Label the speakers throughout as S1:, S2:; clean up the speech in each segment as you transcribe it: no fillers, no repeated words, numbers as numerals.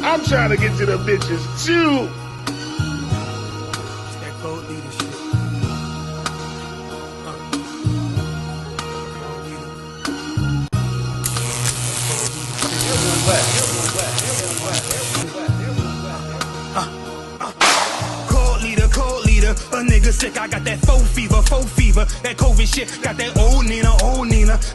S1: I'm trying to get to the bitches too.
S2: It's that cold leadership. Cold leader, a nigga sick, I got that faux fever, that COVID shit, got that old Nina,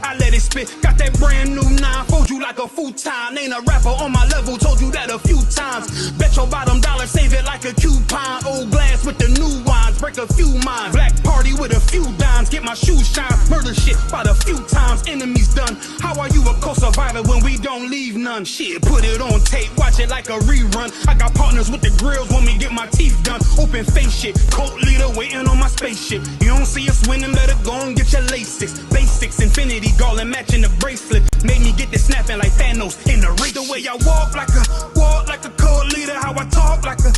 S2: I let it spit, got that brand new 9, fold you like a futon, ain't a rapper on my level, told you that a few times, bet your bottom dollar, save it like a coupon, old glass with the new wines, break a few minds, black party with a few dimes, get my shoes shine, murder shit about a few times, enemies done, how are you a co-survivor when we don't leave none, shit, put it on tape, watch it like a rerun, I got partners with the grills when me get my teeth done, open face shit, cult leader waiting on my spaceship, you don't see us winning, better go and get your Lasix, basics, infinity garland matching the bracelet, made me get this snapping like Thanos in the race, the way I walk like a cult leader, how I talk like a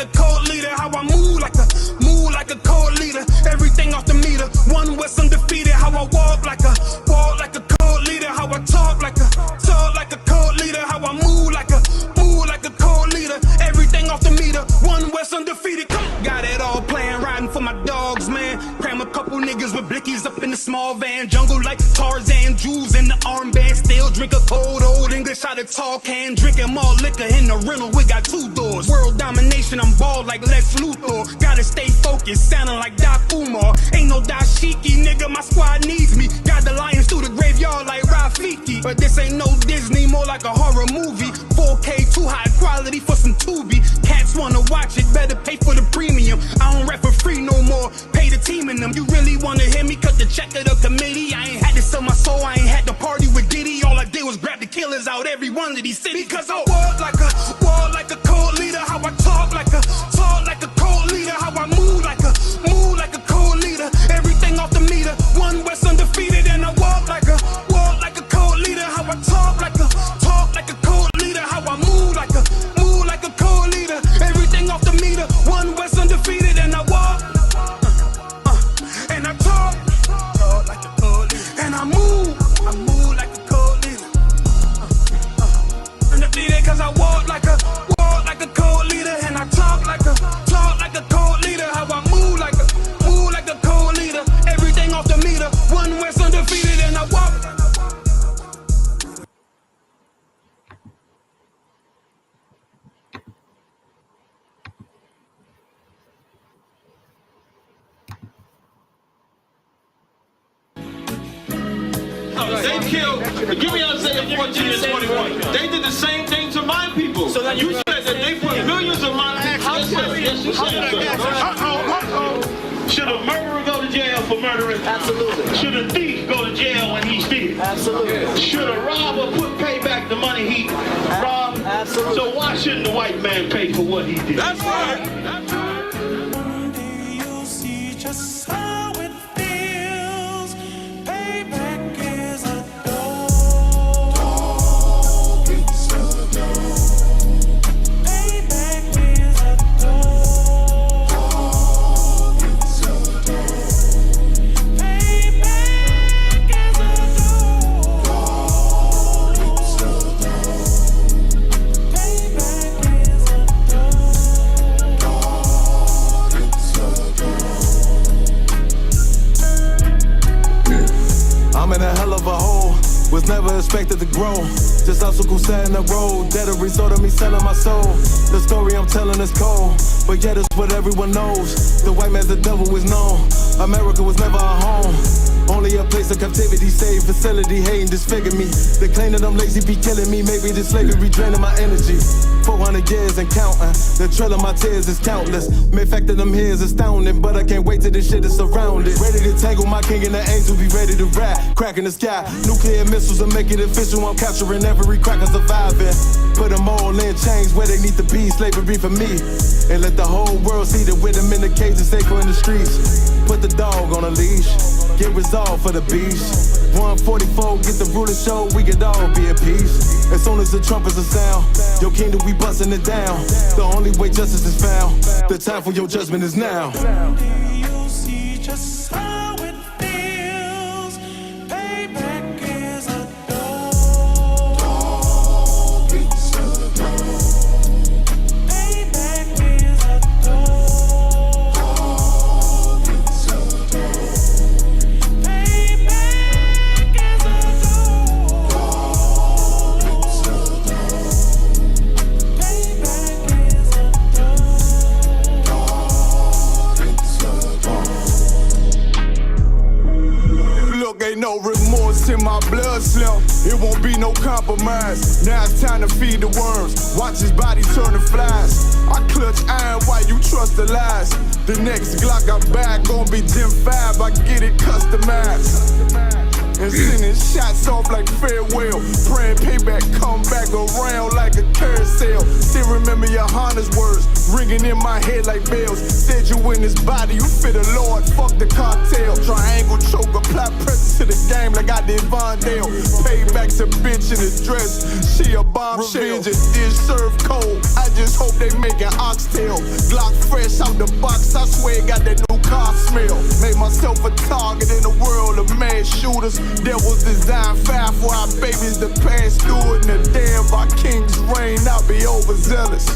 S2: cult leader, how I move like a cult leader, everything off the meter, one West undefeated, how I walk like a cult leader, how I talk like a cult leader, how I move like a cult leader, everything off the meter, one West undefeated, got it all playing, riding for my dogs, man, cram a couple niggas with blickies up in the small van, jungle like Tarzan, jewels in the armband, still drink a cold old English out of tall can, drinking more liquor in the rental, we got 2 doors, world domination, I'm bald like Lex Luthor, gotta stay focused, sounding like Doc Umar, ain't no dashiki, nigga, my squad needs me, got the lions through the graveyard like Rafiki, but this ain't no Disney, more like a horror movie, 4K, too high quality for some Tubi, cats wanna watch it, better pay for the premium, I don't rap for free no more, pay the team in them, you really wanna hear me cut the check of the committee, I ain't had to sell my soul, I ain't had to party with Diddy, all I did was grab the killers out every one of these cities, because I walk like a cult leader, how I talk like a cult leader, how I move like a cult leader, everything off the meter, one West undefeated, and I walk like a cult leader, how I talk like a cult leader, how I move like a cult leader, everything off the meter, one West undefeated, and I walk, and I talk like a cult leader, and I move like a cult leader, undefeated, cause I walk like a cult leader, and I talk like a cult leader, how I move like a cult leader, everything off the meter, one West undefeated, and I walk.
S3: They killed, give me Isaiah 14 and 21. They did the same thing to my people. So that you said that they put millions of my people. Should a murderer go to jail for murdering? Absolutely. Should a thief go to jail when he steals? Absolutely. Should a robber pay back the money he robbed? Absolutely. So why shouldn't the white man pay for what he did? That's right. That's right.
S4: One day you'll see just how it feels. Payback is a dog. It's a dog. Payback is a dog. It's a dog. Payback is a dog. It's a dog. Payback is a dog. It's a dog.
S5: I'm in a hell of a hole, was never expected to grow. Just obstacle set in the road, that a result of me selling my soul. The story I'm telling is cold, but yet it's what everyone knows. The white man's the devil is known. America was never our home. Only a place of captivity, safe facility, hating disfigure me. They claim that I'm lazy, be killing me. Maybe this slavery draining my energy. 400 years and counting. The trail of my tears is countless. Main fact that I'm here is astounding, but I can't wait till this shit is surrounded. Ready to tangle my king and the angels, be ready to rap. Cracking the sky, nuclear missiles will make it official. I'm capturing every cracker surviving. Put them all in chains where they need to be. Slavery for me. And let the whole world see that with them in the cages, safer in the streets. Put the dog on a leash. Get resolved for the beast. 144, get the ruler show, we could all be at peace. As soon as the trumpets are sound, your kingdom we busting it down. The only way justice is found, the time for your judgment is now.
S4: You'll see just how it feels. Payback is a dog. Dog, it's a dog.
S5: no compromise. Now it's time to feed the worms. Watch his body turn to flies. I clutch iron while you trust the lies. The next Glock I buy gon' be Gen 5. I get it customized. And sending shots off like farewell. Praying payback come back around like a carousel. Still remember your Honda's words ringing in my head like bells. Said you in this body, you fit a Lord, fuck the cartel. Triangle choke, apply pressure to the game like I did Vondale. Payback's a bitch in a dress, she a bombshell. Revenge is served cold, I just hope they making oxtail. Glock fresh out the box, I swear it got that new car smell. Made myself a target in the world of mad shooters. That was designed fire for our babies to pass through it. And the day of our king's reign, I'll be overzealous.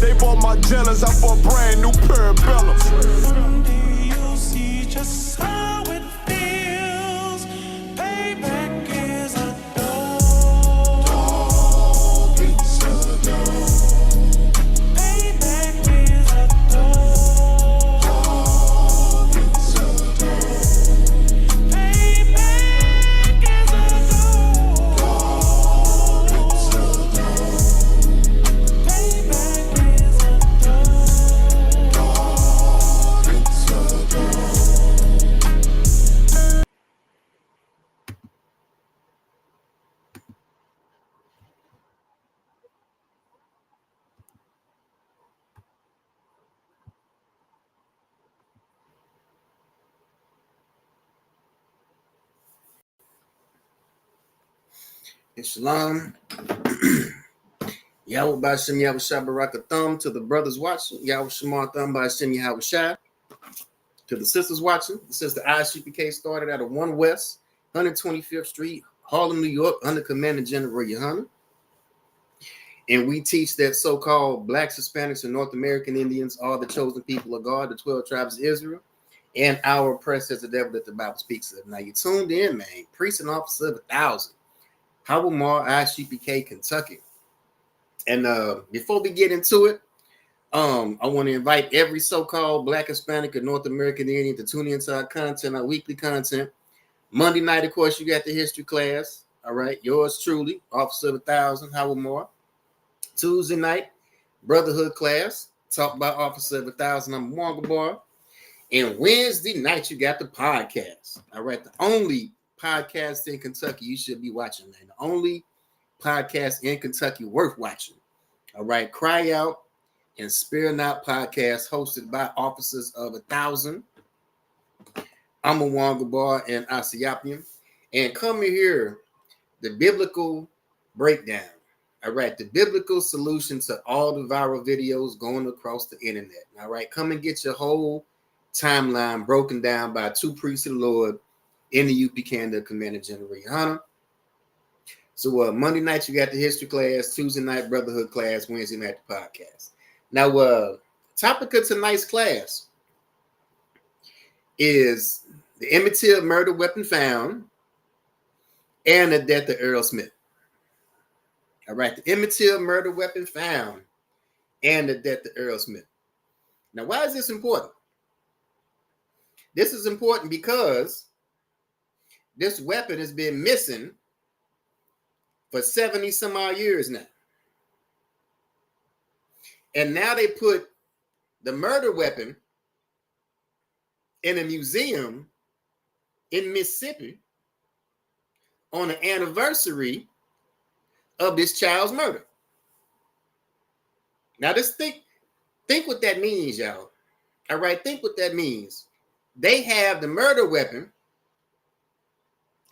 S5: They bought my jealous, I bought brand new parabellums.
S4: Someday you'll see just how it feels. Payback is a dog. It's a dog. Payback is a dog. It's a dog. Payback is a dog. It's a dog. Payback is a dog. It's a dog.
S6: And shalom. Yahweh Ba'Shem Yahweh Shah Baraka Thumb to the brothers watching. Yahweh Shemar Thumb Ba'Shem Yahweh Shah. To the sisters watching. This is the ISUPK started out of 1 West, 125th Street, Harlem, New York, under Commander General Yohana. And we teach that so-called Blacks, Hispanics, and North American Indians are the chosen people of God, the 12 tribes of Israel, and our oppressed as the devil that the Bible speaks of. Now you tuned in, man. Priest and officer of 1,000. Howard Moore, ISUPK, Kentucky. And before we get into it, I want to invite every so-called Black, Hispanic, or North American Indian to tune into our content, our weekly content. Monday night, of course, you got the history class. All right, yours truly, Officer of 1,000, Howard Moore. Tuesday night, Brotherhood class, talk about Officer of 1,000, I'm Wonga Bar. And Wednesday night, you got the podcast. All right, the only podcast in Kentucky you should be watching, man. The only podcast in Kentucky worth watching. All right, Cry Out and Spare Not podcast hosted by Officers of 1,000. I'm a Wonga Bar and Asiapian. And come here, the biblical breakdown. All right, the biblical solution to all the viral videos going across the internet. All right, come and get your whole timeline broken down by 2 priests of the Lord in the UPK and the Commander General Yohana. So Monday night you got the history class, Tuesday night Brotherhood class, Wednesday night the podcast. Now, topic of tonight's class is the Emmett murder weapon found and the death of Earl Smith. All right, the Emmett murder weapon found and the death of Earl Smith. Now, why is this important? This is important because this weapon has been missing for 70 some odd years now. And now they put the murder weapon in a museum in Mississippi on the anniversary of this child's murder. Now just think what that means, y'all. All right, think what that means. They have the murder weapon,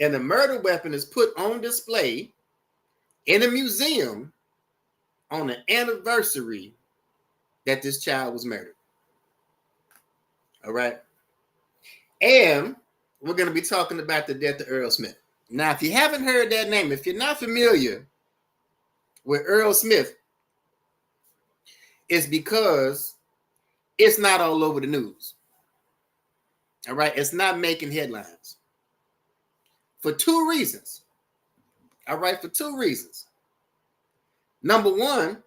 S6: and the murder weapon is put on display in a museum on the anniversary that this child was murdered. All right. And we're going to be talking about the death of Earl Smith. Now, if you haven't heard that name, if you're not familiar with Earl Smith, it's because it's not all over the news. All right. It's not making headlines. For 2 reasons. All right. For 2 reasons. Number one,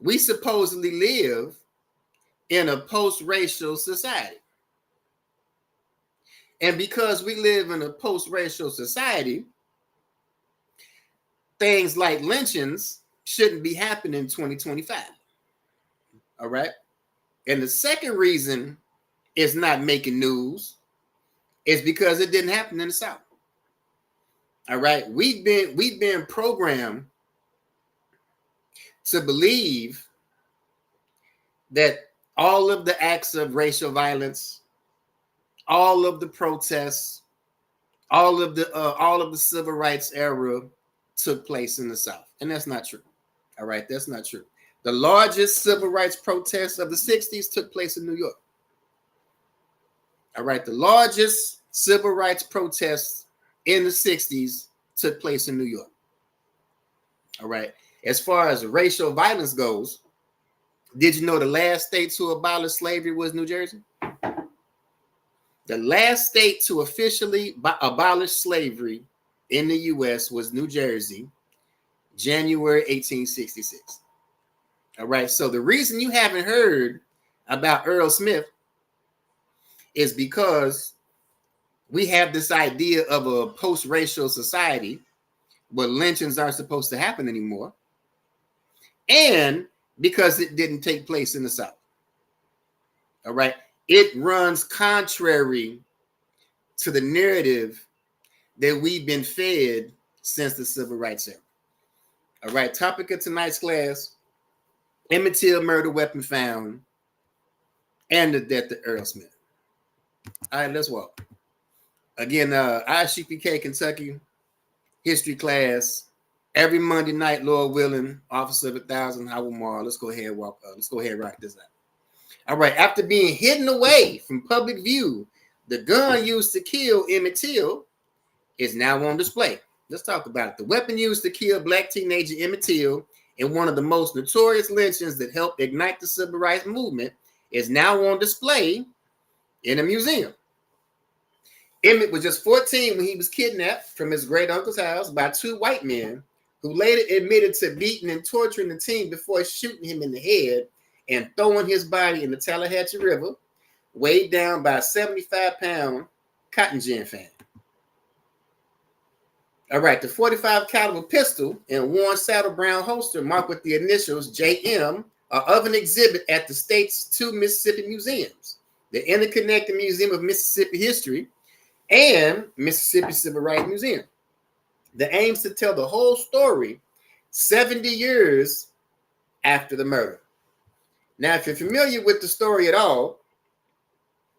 S6: we supposedly live in a post-racial society. And because we live in a post-racial society, things like lynchings shouldn't be happening in 2025. All right. And the second reason it's not making news is because it didn't happen in the South. All right. We've been programmed to believe that all of the acts of racial violence, all of the protests, all of the civil rights era took place in the South. And that's not true. All right, that's not true. The largest civil rights protests of the 60s took place in New York. All right, the largest civil rights protests in the 60s took place in New York. All right, as far as racial violence goes, did you know the last state to abolish slavery was New Jersey? The last state to officially abolish slavery in the U.S. was New Jersey, January 1866. All right, so the reason you haven't heard about Earl Smith is because we have this idea of a post-racial society where lynchings aren't supposed to happen anymore, and because it didn't take place in the South. All right, it runs contrary to the narrative that we've been fed since the civil rights era. All right, topic of tonight's class: Emmett Till murder weapon found and the death of Earl Smith. All right, let's walk. Again, ISUPK Kentucky history class every Monday night, Lord willing. Officer of 1,000 Howard Mall. Let's go ahead and walk. Let's go ahead and rock this out. All right, after being hidden away from public view, the gun used to kill Emmett Till is now on display. Let's talk about it. The weapon used to kill black teenager Emmett Till in one of the most notorious lynchings that helped ignite the civil rights movement is now on display in a museum. Emmett was just 14 when he was kidnapped from his great uncle's house by two white men who later admitted to beating and torturing the teen before shooting him in the head and throwing his body in the Tallahatchie River, weighed down by a 75-pound cotton gin fan. All right, the 45 caliber pistol and worn saddle brown holster marked with the initials JM are of an exhibit at the state's two Mississippi museums, the Interconnected Museum of Mississippi History and Mississippi Civil Rights Museum. The aim is to tell the whole story 70 years after the murder. Now, if you're familiar with the story at all,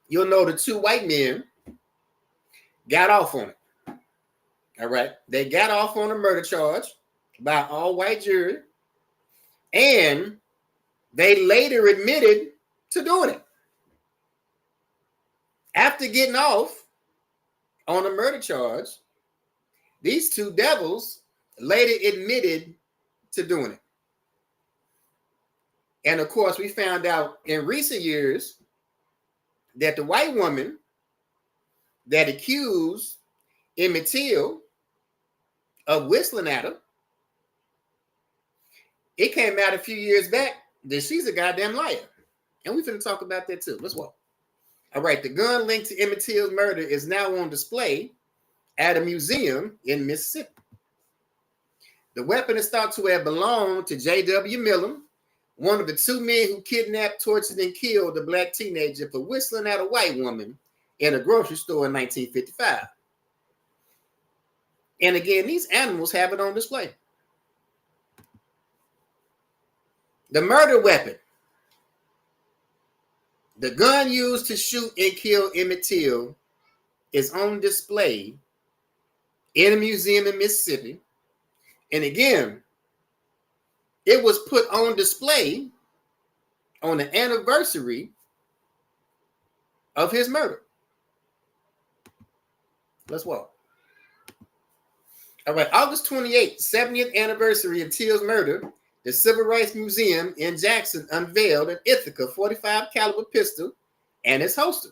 S6: you'll know the two white men got off on it. All right. They got off on a murder charge by an all-white jury, and they later admitted to doing it. After getting off on a murder charge, these two devils later admitted to doing it. And of course, we found out in recent years that the white woman that accused Emmett Till of whistling at her, it came out a few years back that she's a goddamn liar. And we're going to talk about that too. Let's walk. All right, the gun linked to Emmett Till's murder is now on display at a museum in Mississippi. The weapon is thought to have belonged to J.W. Millen, one of the two men who kidnapped, tortured, and killed a black teenager for whistling at a white woman in a grocery store in 1955. And again, these animals have it on display. The murder weapon, the gun used to shoot and kill Emmett Till, is on display in a museum in Mississippi. And again, it was put on display on the anniversary of his murder. Let's walk. All right, August 28th, 70th anniversary of Till's murder, the Civil Rights Museum in Jackson unveiled an Ithaca 45 caliber pistol and its holster.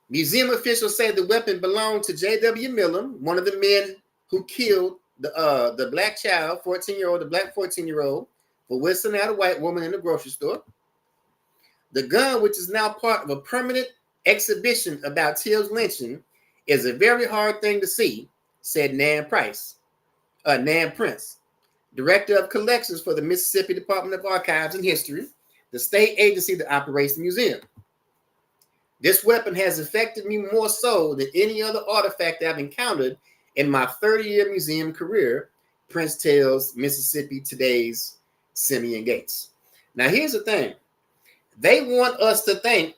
S6: Museum officials say the weapon belonged to J.W. Millen, one of the men who killed the black child, 14-year-old, the black 14-year-old, for whistling at a white woman in the grocery store. The gun, which is now part of a permanent exhibition about Till's lynching, is a very hard thing to see, said Nan Price, Nan Prince, Director of Collections for the Mississippi Department of Archives and History, the state agency that operates the museum. This weapon has affected me more so than any other artifact I've encountered in my 30-year museum career, Prince tells Mississippi Today's Simeon Gates. Now, here's the thing. They want us to think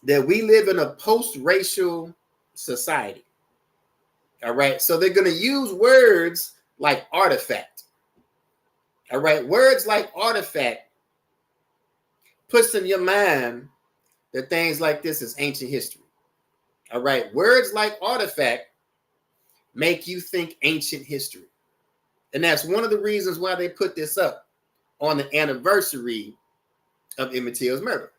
S6: that we live in a post-racial society. All right. So they're going to use words like artifact. All right. Words like artifact puts in your mind that things like this is ancient history. All right. Words like artifact make you think ancient history. And that's one of the reasons why they put this up on the anniversary of Emmett Till's murder.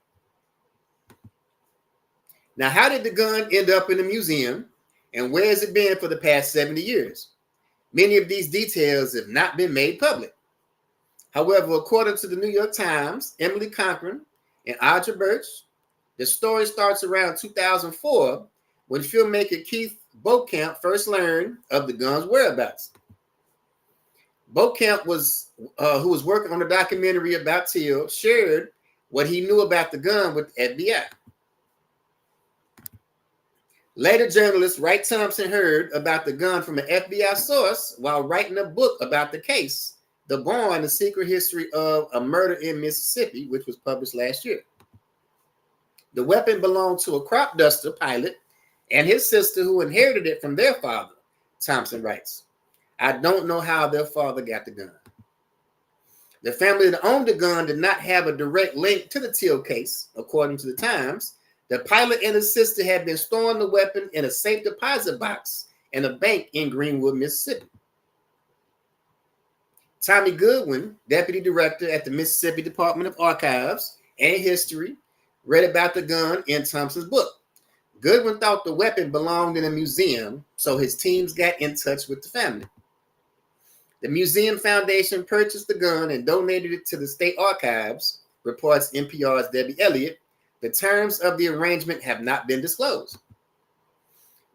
S6: Now, how did the gun end up in the museum, and where has it been for the past 70 years? Many of these details have not been made public. However, according to the New York Times, Emily Cochran, and Audra Birch, the story starts around 2004 when filmmaker Keith Beauchamp first learned of the gun's whereabouts. Beauchamp who was working on a documentary about Till, shared what he knew about the gun with the FBI. Later, journalist Wright Thompson heard about the gun from an FBI source while writing a book about the case, The Born: The Secret History of a Murder in Mississippi, which was published last year. The weapon belonged to a crop duster pilot and his sister who inherited it from their father, Thompson writes. I don't know how their father got the gun. The family that owned the gun did not have a direct link to the Till case, according to the Times. The pilot and his sister had been storing the weapon in a safe deposit box in a bank in Greenwood, Mississippi. Tommy Goodwin, deputy director at the Mississippi Department of Archives and History, read about the gun in Thompson's book. Goodwin thought the weapon belonged in a museum, so his teams got in touch with the family. The Museum Foundation purchased the gun and donated it to the state archives, reports NPR's Debbie Elliott. The terms of the arrangement have not been disclosed.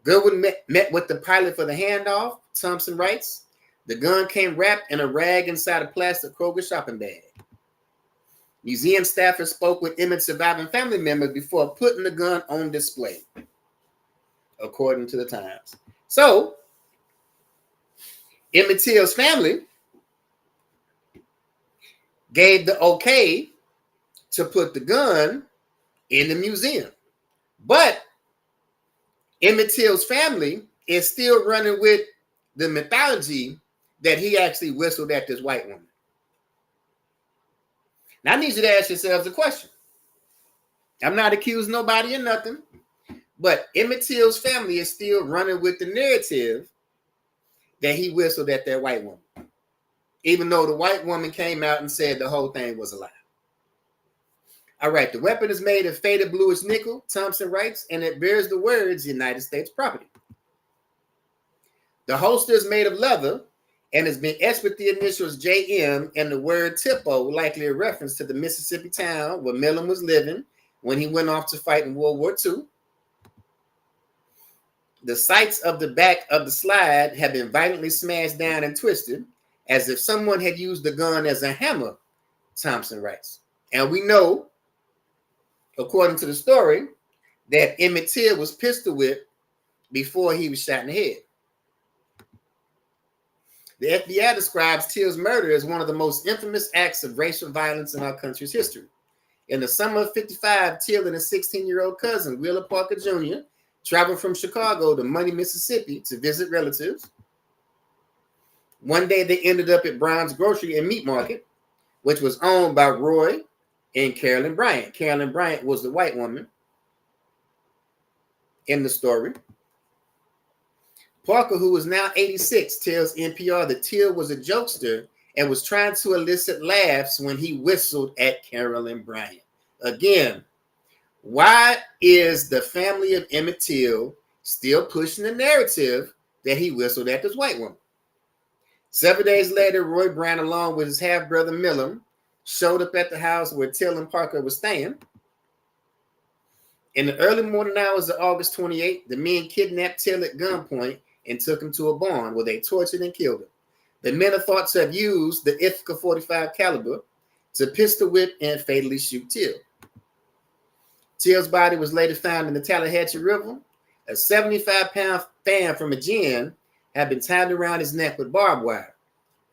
S6: Goodwin met with the pilot for the handoff, Thompson writes. The gun came wrapped in a rag inside a plastic Kroger shopping bag. Museum staffers spoke with Emmett's surviving family members before putting the gun on display, according to the Times. So, Emmett Till's family gave the okay to put the gun in the museum. But Emmett Till's family is still running with the mythology that he actually whistled at this white woman. Now, I need you to ask yourselves a question. I'm not accusing nobody of nothing, but Emmett Till's family is still running with the narrative that he whistled at that white woman, even though the white woman came out and said the whole thing was a lie. All right, the weapon is made of faded bluish nickel, Thompson writes, and it bears the words United States property. The holster is made of leather and has been etched with the initials JM and the word Tippo, likely a reference to the Mississippi town where Millen was living when he went off to fight in World War II. The sights of the back of the slide have been violently smashed down and twisted as if someone had used the gun as a hammer, Thompson writes. And we know, according to the story, that Emmett Till was pistol whipped before he was shot in the head. The FBI describes Till's murder as one of the most infamous acts of racial violence in our country's history. In the summer of '55, Till and his 16-year-old cousin, Wheeler Parker Jr., traveled from Chicago to Money, Mississippi to visit relatives. One day they ended up at Brown's Grocery and Meat Market, which was owned by Roy and Carolyn Bryant. Carolyn Bryant was the white woman in the story. Parker, who is now 86, tells NPR that Till was a jokester and was trying to elicit laughs when he whistled at Carolyn Bryant. Again, why is the family of Emmett Till still pushing the narrative that he whistled at this white woman? 7 days later, Roy Brown, along with his half-brother Millen, showed up at the house where Till and Parker were staying. In the early morning hours of August 28th, the men kidnapped Till at gunpoint and took him to a barn where they tortured and killed him. The men are thought to have used the Ithaca 45 caliber to pistol whip and fatally shoot Till. Till's body was later found in the Tallahatchie River. A 75-pound fan from a gin had been tied around his neck with barbed wire.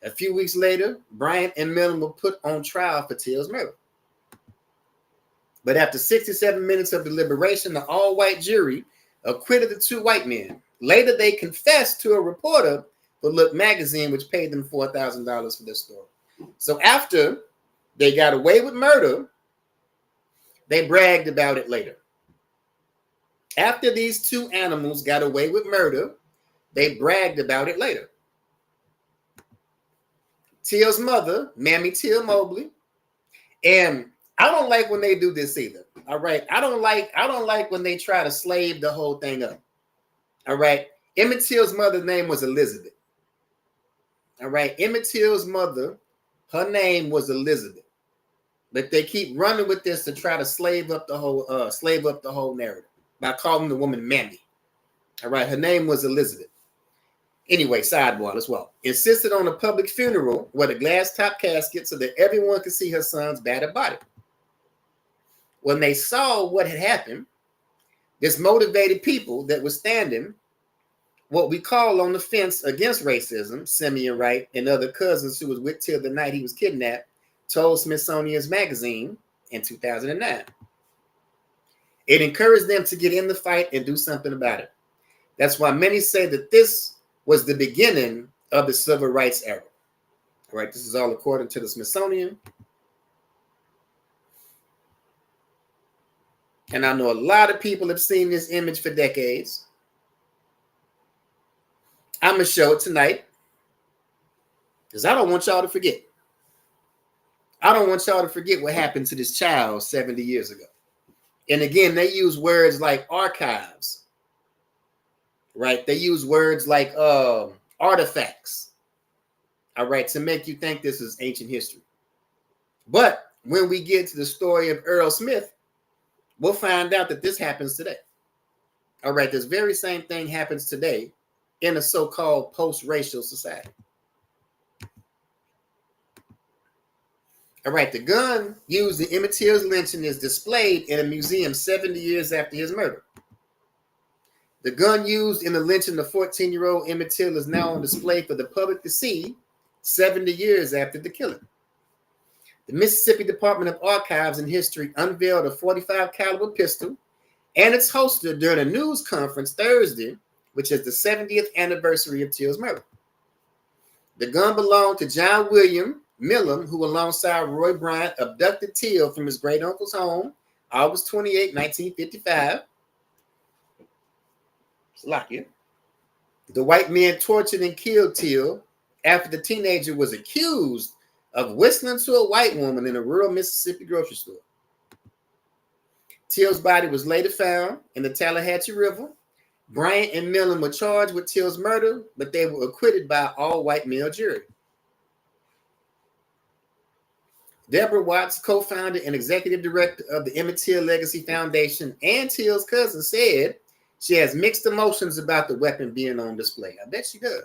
S6: A few weeks later, Bryant and Millen were put on trial for Till's murder. But after 67 minutes of deliberation, the all-white jury acquitted the two white men. Later, they confessed to a reporter for Look magazine, which paid them $4,000 for this story. So after they got away with murder, they bragged about it later. After these two animals got away with murder, they bragged about it later. Till's mother, Mammy Till Mobley, and I don't like when they do this either. All right. I don't like when they try to slave the whole thing up. All right. Emmett Till's mother's name was Elizabeth. All right. Emmett Till's mother, her name was Elizabeth. But they keep running with this to try to slave up the whole narrative by calling the woman Mammy. All right. Her name was Elizabeth. Anyway, sidebar as well. Insisted on a public funeral with a glass top casket so that everyone could see her son's battered body. When they saw what had happened, this motivated people that were standing, what we call on the fence against racism, Simeon Wright and other cousins who was with Till the night he was kidnapped, told Smithsonian's magazine in 2009. It encouraged them to get in the fight and do something about it. That's why many say that this was the beginning of the civil rights era. All right, this is all according to the Smithsonian. And I know a lot of people have seen this image for decades. I'm going to show it tonight because I don't want y'all to forget. I don't want y'all to forget what happened to this child 70 years ago. And again, they use words like archives. Right? They use words like artifacts, all right, to make you think this is ancient history. But when we get to the story of Earl Smith, we'll find out that this happens today. All right, this very same thing happens today in a so-called post-racial society. All right, the gun used in Emmett Till's lynching is displayed in a museum 70 years after his murder. The gun used in the lynching of 14-year-old Emmett Till is now on display for the public to see 70 years after the killing. The Mississippi Department of Archives and History unveiled a 45 caliber pistol and its holster during a news conference Thursday, which is the 70th anniversary of Till's murder. The gun belonged to John William Millam, who alongside Roy Bryant abducted Till from his great uncle's home, August 28, 1955. The white men tortured and killed Till after the teenager was accused of whistling to a white woman in a rural Mississippi grocery store. Till's body was later found in the Tallahatchie River. Bryant and Millen were charged with Till's murder, but they were acquitted by an all-white male jury. Deborah Watts, co-founder and executive director of the Emmett Till Legacy Foundation and Till's cousin, said she has mixed emotions about the weapon being on display. I bet she does.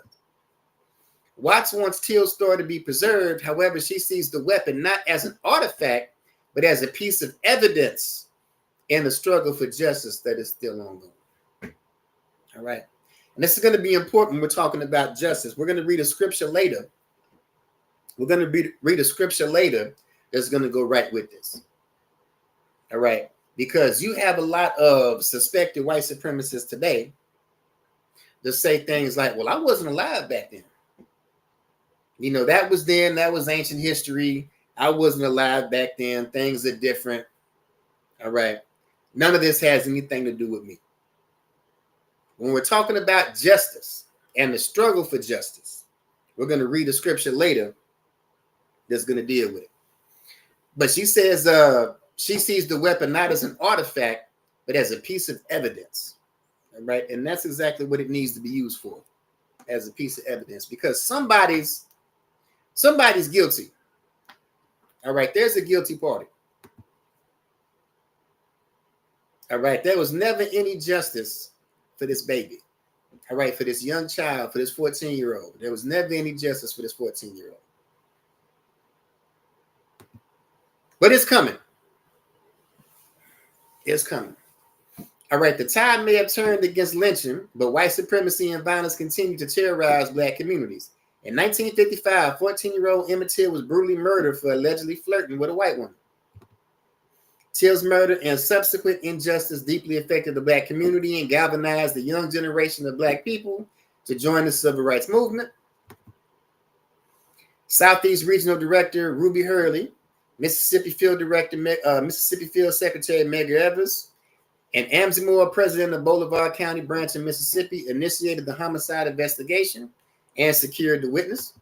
S6: Watts wants Till's story to be preserved. However, she sees the weapon not as an artifact, but as a piece of evidence in the struggle for justice that is still ongoing. All right. And this is going to be important when we're talking about justice. We're going to read a scripture later. We're going to read a scripture later that's going to go right with this. All right. Because you have a lot of suspected white supremacists today that say things like, well, I wasn't alive back then. You know, that was then, that was ancient history. I wasn't alive back then. Things are different. All right. None of this has anything to do with me. When we're talking about justice and the struggle for justice, we're going to read a scripture later that's going to deal with it. But she says she sees the weapon not as an artifact, but as a piece of evidence. All right. And that's exactly what it needs to be used for, as a piece of evidence, because somebody's guilty. All right. There's a guilty party. All right. There was never any justice for this baby. All right, for this young child, for this 14-year-old. There was never any justice for this 14-year-old. But it's coming. It's coming. All right, the tide may have turned against lynching, but white supremacy and violence continue to terrorize black communities. In 1955, 14-year-old Emmett Till was brutally murdered for allegedly flirting with a white woman. Till's murder and subsequent injustice deeply affected the black community and galvanized the young generation of black people to join the civil rights movement. Southeast Regional Director Ruby Hurley, Mississippi Field Secretary Medgar Evers, and Amzimore, president of Bolivar County branch in Mississippi, initiated the homicide investigation and secured the witness.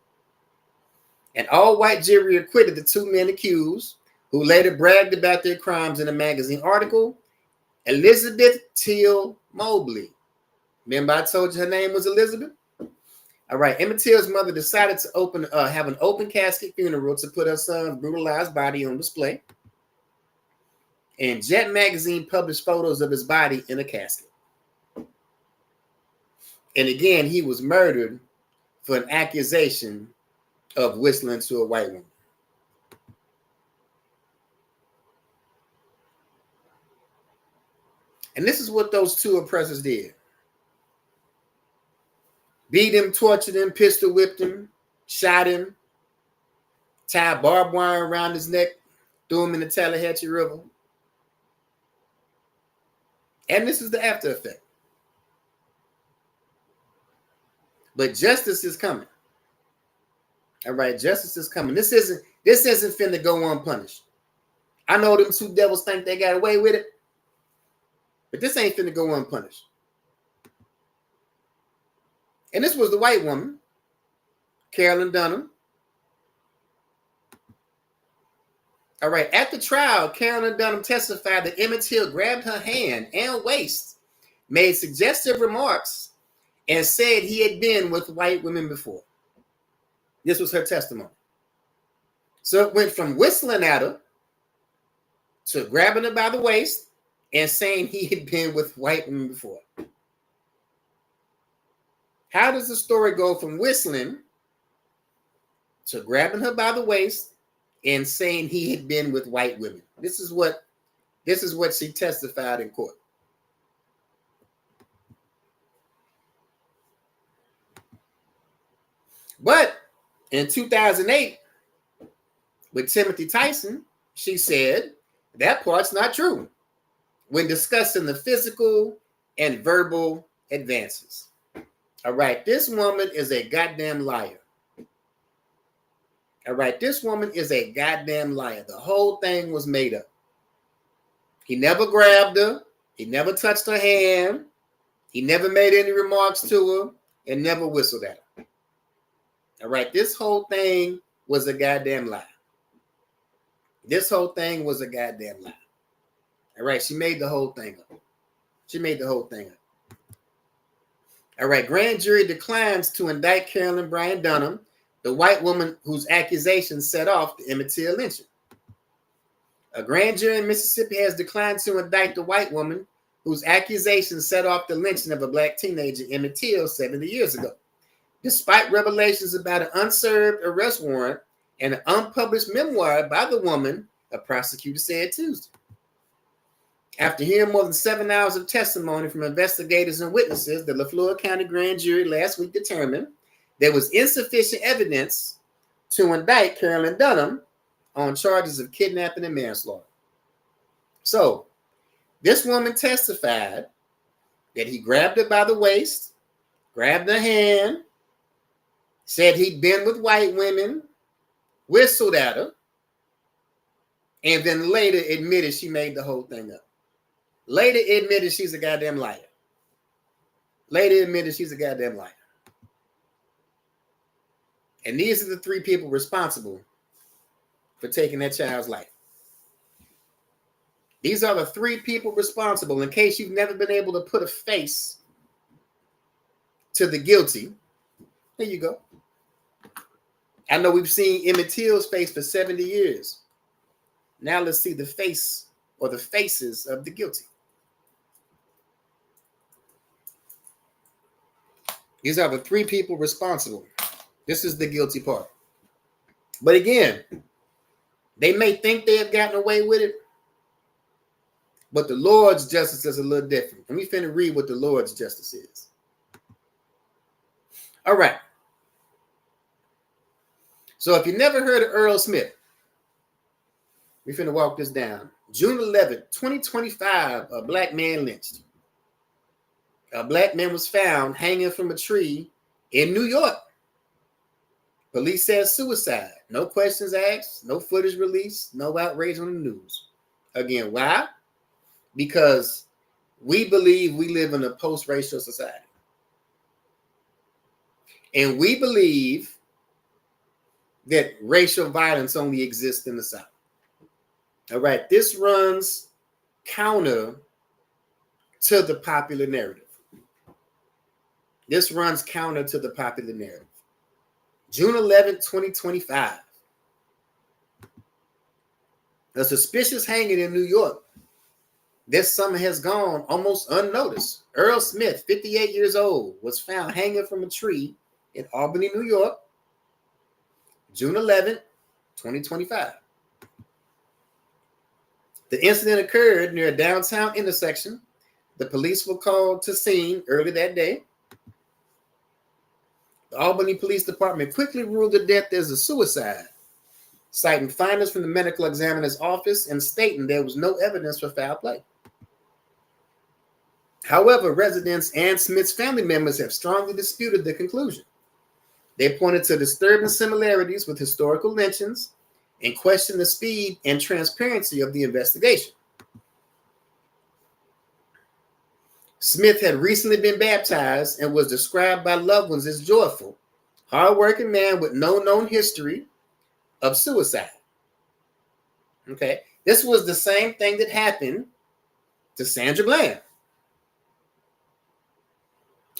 S6: An all-white jury acquitted the two men accused, who later bragged about their crimes in a magazine article. Elizabeth Till Mobley. Remember I told you her name was Elizabeth? All right, Emmett Till's mother decided to have an open casket funeral to put her son's brutalized body on display. And Jet Magazine published photos of his body in a casket. And again, he was murdered for an accusation of whistling to a white woman. And this is what those two oppressors did. Beat him, tortured him, pistol whipped him, shot him, tied barbed wire around his neck, threw him in the Tallahatchie River. And this is the after effect. But justice is coming. All right, justice is coming. This isn't finna go unpunished. I know them two devils think they got away with it, but this ain't finna go unpunished. And this was the white woman, Carolyn Dunham. All right, at the trial, Carolyn Dunham testified that Emmett Till grabbed her hand and waist, made suggestive remarks, and said he had been with white women before. This was her testimony. So it went from whistling at her to grabbing her by the waist and saying he had been with white women before. How does the story go from whistling to grabbing her by the waist and saying he had been with white women? This is what she testified in court. But in 2008, with Timothy Tyson, she said that part's not true when discussing the physical and verbal advances. All right, this woman is a goddamn liar. All right, this woman is a goddamn liar. The whole thing was made up. He never grabbed her. He never touched her hand. He never made any remarks to her and never whistled at her. All right, this whole thing was a goddamn lie. This whole thing was a goddamn lie. All right, she made the whole thing up. She made the whole thing up. All right, grand jury declines to indict Carolyn Bryan Dunham, the white woman whose accusations set off the Emmett Till lynching. A grand jury in Mississippi has declined to indict the white woman whose accusations set off the lynching of a black teenager, Emmett Till, 70 years ago, despite revelations about an unserved arrest warrant and an unpublished memoir by the woman, a prosecutor said Tuesday. After hearing more than 7 hours of testimony from investigators and witnesses, the Lafleur County grand jury last week determined there was insufficient evidence to indict Carolyn Dunham on charges of kidnapping and manslaughter. So, this woman testified that he grabbed her by the waist, grabbed her hand, said he'd been with white women, whistled at her, and then later admitted she made the whole thing up. Later admitted she's a goddamn liar. Later admitted she's a goddamn liar. And these are the three people responsible for taking that child's life. These are the three people responsible. In case you've never been able to put a face to the guilty, there you go. I know we've seen Emmett Till's face for 70 years. Now let's see the face or the faces of the guilty. These are the three people responsible. This is the guilty part. But again, they may think they have gotten away with it, but the Lord's justice is a little different. Let me finna read what the Lord's justice is. All right. So if you never heard of Earl Smith, we finna walk this down. June 11th, 2025, a black man lynched. A black man was found hanging from a tree in New York. Police said suicide. No questions asked, no footage released, no outrage on the news. Again, why? Because we believe we live in a post-racial society. And we believe that racial violence only exists in the South. All right, this runs counter to the popular narrative. This runs counter to the popular narrative. June 11th, 2025. A suspicious hanging in New York this summer has gone almost unnoticed. Earl Smith, 58 years old, was found hanging from a tree in Albany, New York, June 11th, 2025. The incident occurred near a downtown intersection. The police were called to scene early that day. The Albany Police Department quickly ruled the death as a suicide, citing findings from the medical examiner's office and stating there was no evidence for foul play. However, residents and Smith's family members have strongly disputed the conclusion. They pointed to disturbing similarities with historical lynchings and questioned the speed and transparency of the investigation. Smith had recently been baptized and was described by loved ones as joyful, hardworking man with no known history of suicide. Okay, this was the same thing that happened to Sandra Bland.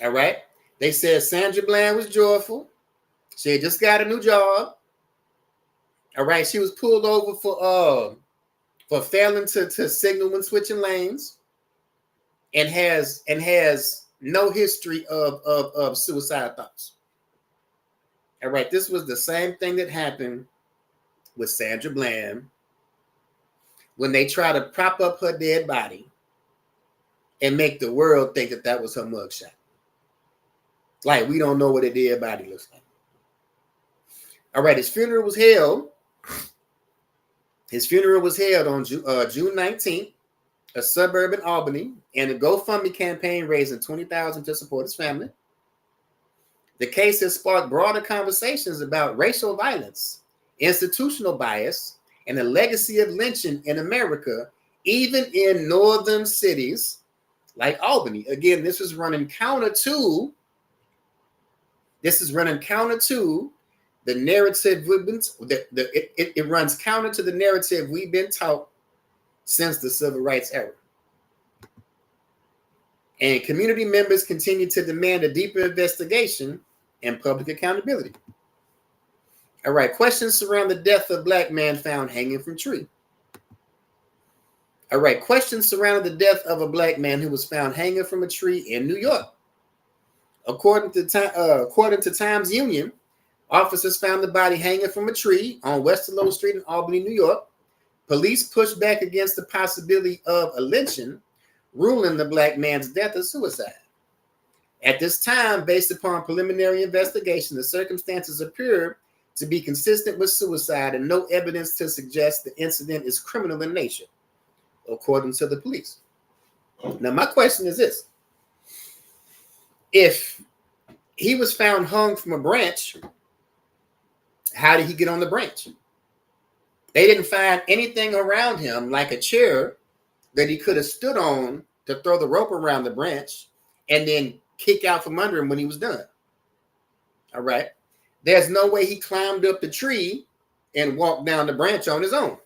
S6: All right, they said Sandra Bland was joyful. She had just got a new job. All right, she was pulled over for failing to signal when switching lanes, and has no history of suicide thoughts. All right, this was the same thing that happened with Sandra Bland when they try to prop up her dead body and make the world think that that was her mugshot. Like, we don't know what a dead body looks like. All right, his funeral was held. His funeral was held on June 19th, a suburb in Albany, and a GoFundMe campaign raising $20,000 to support his family. The case has sparked broader conversations about racial violence, institutional bias, and the legacy of lynching in America, even in northern cities like Albany. Again, this is running counter to the narrative it runs counter to the narrative we've been taught since the civil rights era. And community members continue to demand a deeper investigation and public accountability. All right, questions surround the death of Black man found hanging from tree. All right, questions surrounding the death of a Black man who was found hanging from a tree in New York. According to Times Union, officers found the body hanging from a tree on Westerlo Street in Albany, New York. Police pushed back against the possibility of a lynching, ruling the Black man's death a suicide. At this time, based upon preliminary investigation, the circumstances appear to be consistent with suicide and no evidence to suggest the incident is criminal in nature, according to the police. Now, my question is this. If he was found hung from a branch, how did he get on the branch? They didn't find anything around him like a chair that he could have stood on to throw the rope around the branch and then kick out from under him when he was done. All right. There's no way he climbed up the tree and walked down the branch on his own.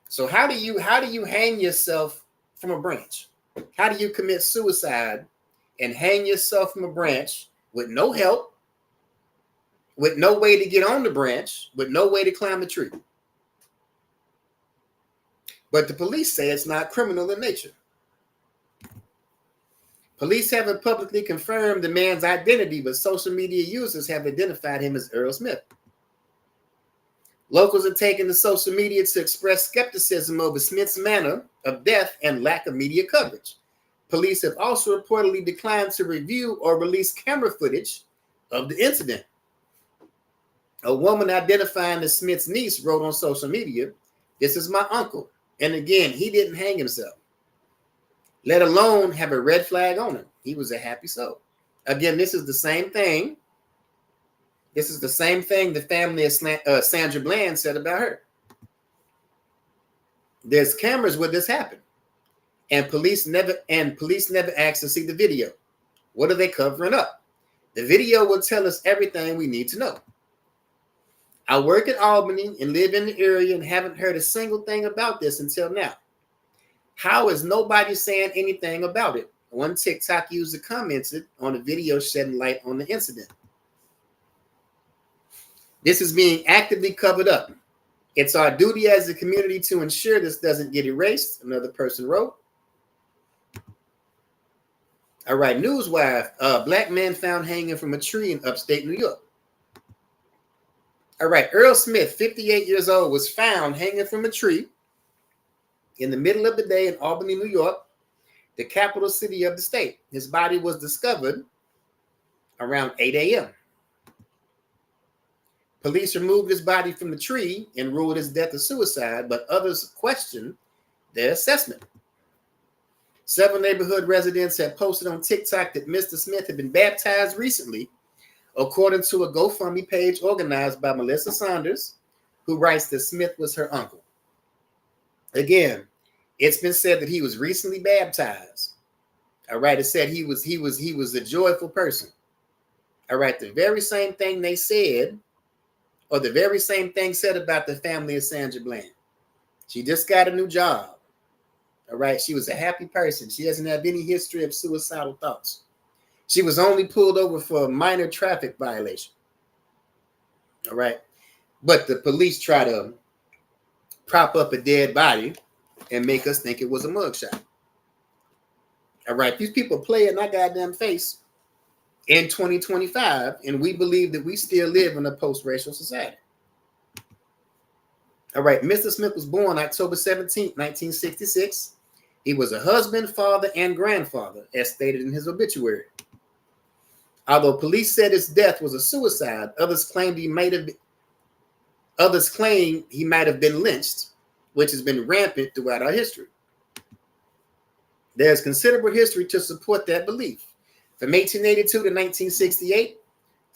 S6: So how do you hang yourself from a branch? How do you commit suicide and hang yourself from a branch with no help, with no way to get on the branch, with no way to climb the tree? But the police say it's not criminal in nature. Police haven't publicly confirmed the man's identity, but social media users have identified him as Earl Smith. Locals are taking to social media to express skepticism over Smith's manner of death and lack of media coverage. Police have also reportedly declined to review or release camera footage of the incident. A woman identifying as Smith's niece wrote on social media, "This is my uncle. And again, he didn't hang himself, let alone have a red flag on him. He was a happy soul." Again, this is the same thing. This is the same thing the family of Sandra Bland said about her. There's cameras where this happened, and police never asked to see the video. What are they covering up? The video will tell us everything we need to know. I work in Albany and live in the area and haven't heard a single thing about this until now. How is nobody saying anything about it? One TikTok user commented on a video shedding light on the incident. This is being actively covered up. It's our duty as a community to ensure this doesn't get erased, another person wrote. All right, Newswire, black man found hanging from a tree in upstate New York. All right, Earl Smith, 58 years old, was found hanging from a tree in the middle of the day in Albany, New York, the capital city of the state. His body was discovered around 8 a.m. Police removed his body from the tree and ruled his death a suicide, but others questioned their assessment. Several neighborhood residents had posted on TikTok that Mr. Smith had been baptized recently, according to a GoFundMe page organized by Melissa Saunders, who writes that Smith was her uncle. Again, it's been said that he was recently baptized. All right, it said he was a joyful person. All right, the very same thing they said, or the very same thing said about the family of Sandra Bland. She just got a new job. All right, she was a happy person. She doesn't have any history of suicidal thoughts. She was only pulled over for a minor traffic violation. All right. But the police try to prop up a dead body and make us think it was a mugshot. All right. These people play in our goddamn face in 2025, and we believe that we still live in a post-racial society. All right. Mr. Smith was born October 17, 1966. He was a husband, father, and grandfather, as stated in his obituary. Although police said his death was a suicide, others claim he might have been lynched, which has been rampant throughout our history. There's considerable history to support that belief. From 1882 to 1968,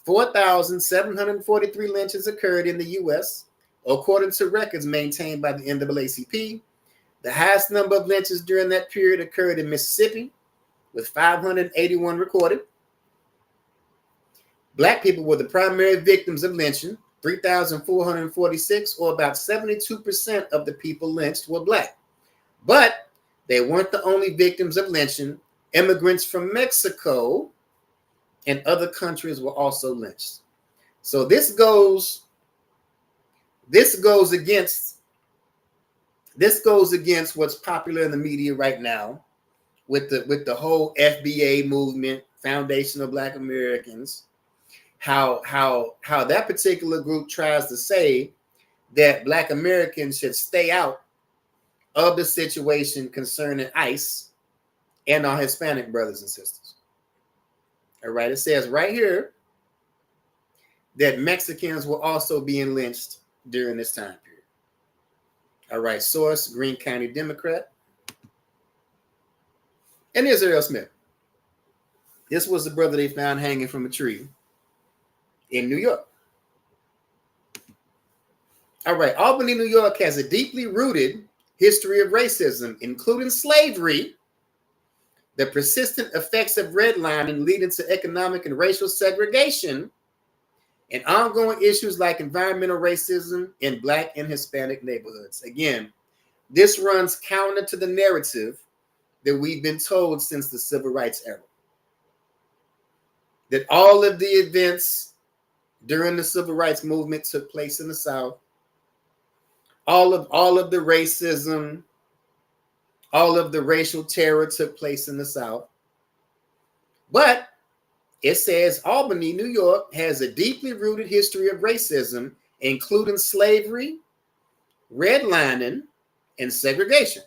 S6: 4,743 lynchings occurred in the U.S., according to records maintained by the NAACP. The highest number of lynchings during that period occurred in Mississippi, with 581 recorded. Black people were the primary victims of lynching, 3,446, or about 72% of the people lynched were Black. But they weren't the only victims of lynching. Immigrants from Mexico and other countries were also lynched. So this goes against what's popular in the media right now with the whole FBA movement, Foundation of Black Americans. How that particular group tries to say that Black Americans should stay out of the situation concerning ICE and our Hispanic brothers and sisters. All right, it says right here that Mexicans were also being lynched during this time period. All right, source, Greene County Democrat. And here's Earl Smith. This was the brother they found hanging from a tree in New York. All right, Albany, New York has a deeply rooted history of racism, including slavery, the persistent effects of redlining leading to economic and racial segregation, and ongoing issues like environmental racism in Black and Hispanic neighborhoods. Again, this runs counter to the narrative that we've been told since the Civil Rights era, that all of the events during the Civil Rights movement took place in the South. All of the racism, all of the racial terror took place in the South. But it says Albany, New York, has a deeply rooted history of racism, including slavery, redlining, and segregation.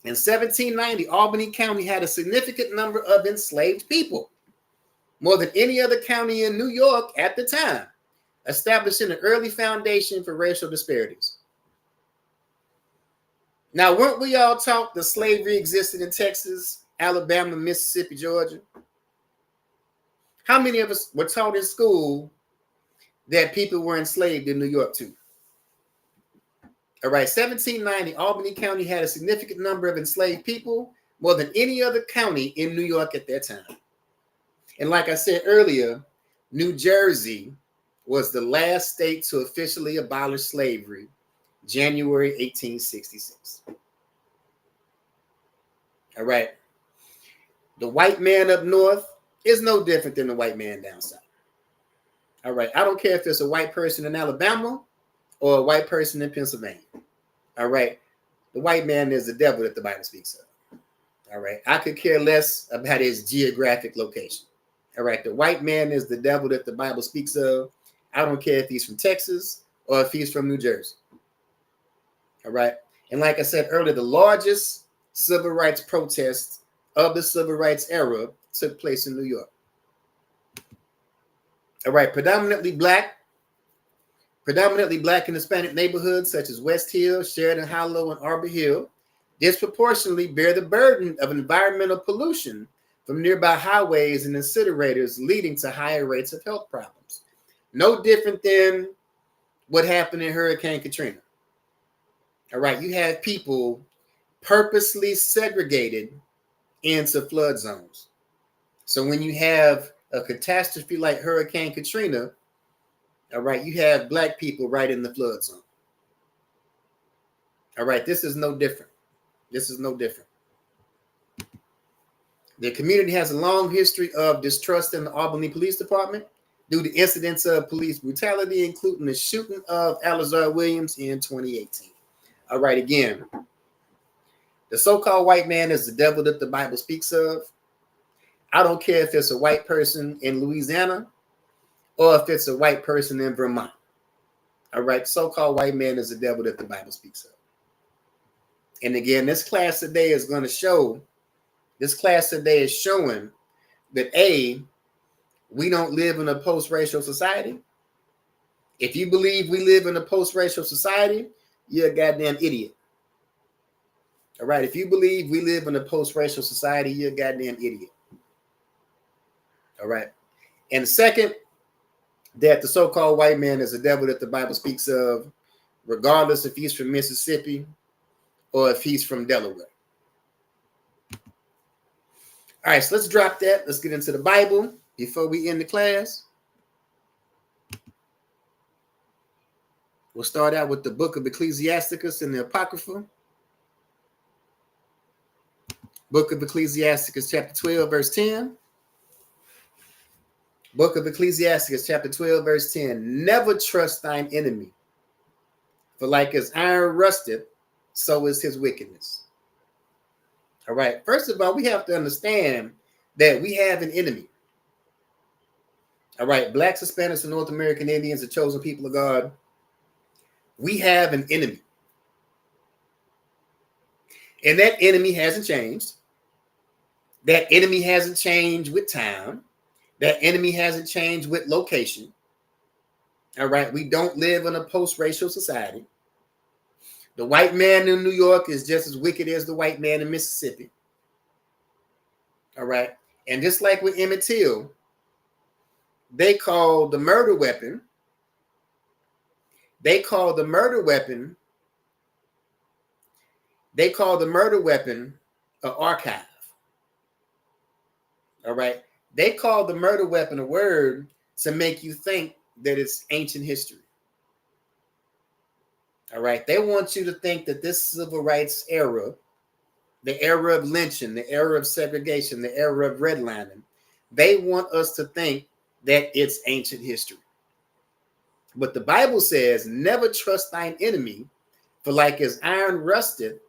S6: In 1790, Albany County had a significant number of enslaved people, more than any other county in New York at the time, establishing an early foundation for racial disparities. Now, weren't we all taught that slavery existed in Texas, Alabama, Mississippi, Georgia? How many of us were taught in school that people were enslaved in New York too? All right, 1790, Albany County had a significant number of enslaved people, more than any other county in New York at that time. And like I said earlier, New Jersey was the last state to officially abolish slavery, January 1866. All right. The white man up north is no different than the white man down south. All right. I don't care if it's a white person in Alabama or a white person in Pennsylvania. All right. The white man is the devil that the Bible speaks of. All right. I could care less about his geographic location. All right. The white man is the devil that the Bible speaks of. I don't care if he's from Texas or if he's from New Jersey. All right. And like I said earlier, the largest civil rights protest of the civil rights era took place in New York. All right. Predominantly black and Hispanic neighborhoods such as West Hill, Sheridan Hollow, and Arbor Hill disproportionately bear the burden of environmental pollution from nearby highways and incinerators, leading to higher rates of health problems. No different than what happened in Hurricane Katrina. All right, you have people purposely segregated into flood zones. So when you have a catastrophe like Hurricane Katrina, all right, you have black people right in the flood zone. All right, this is no different. This is no different. The community has a long history of distrust in the Albany Police Department due to incidents of police brutality, including the shooting of Alizar Williams in 2018. All right, again, the so-called white man is the devil that the Bible speaks of. I don't care if it's a white person in Louisiana or if it's a white person in Vermont. All right, so-called white man is the devil that the Bible speaks of. And again, this class today is going to show, this class today is showing that A, we don't live in a post-racial society. If you believe we live in a post-racial society, you're a goddamn idiot. All right, if you believe we live in a post-racial society, you're a goddamn idiot. All right. And second, that the so-called white man is the devil that the Bible speaks of, regardless if he's from Mississippi or if he's from Delaware. All right, so let's drop that. Let's get into the Bible before we end the class. We'll start out with the book of Ecclesiasticus and the Apocrypha. Book of Ecclesiasticus, chapter 12, verse 10. Book of Ecclesiasticus, chapter 12, verse 10. Never trust thine enemy, for like as iron rusted, so is his wickedness. All right. First of all, we have to understand that we have an enemy. All right. Blacks, Hispanics, and North American Indians, the chosen people of God. We have an enemy. And that enemy hasn't changed. That enemy hasn't changed with time. That enemy hasn't changed with location. All right. We don't live in a post-racial society. The white man in New York is just as wicked as the white man in Mississippi. All right. And just like with Emmett Till, they call the murder weapon. They call the murder weapon an archive. All right. They call the murder weapon a word to make you think that it's ancient history. All right. They want you to think that this civil rights era, the era of lynching, the era of segregation, the era of redlining, they want us to think that it's ancient history. But the Bible says, never trust thine enemy, for like as iron rusted,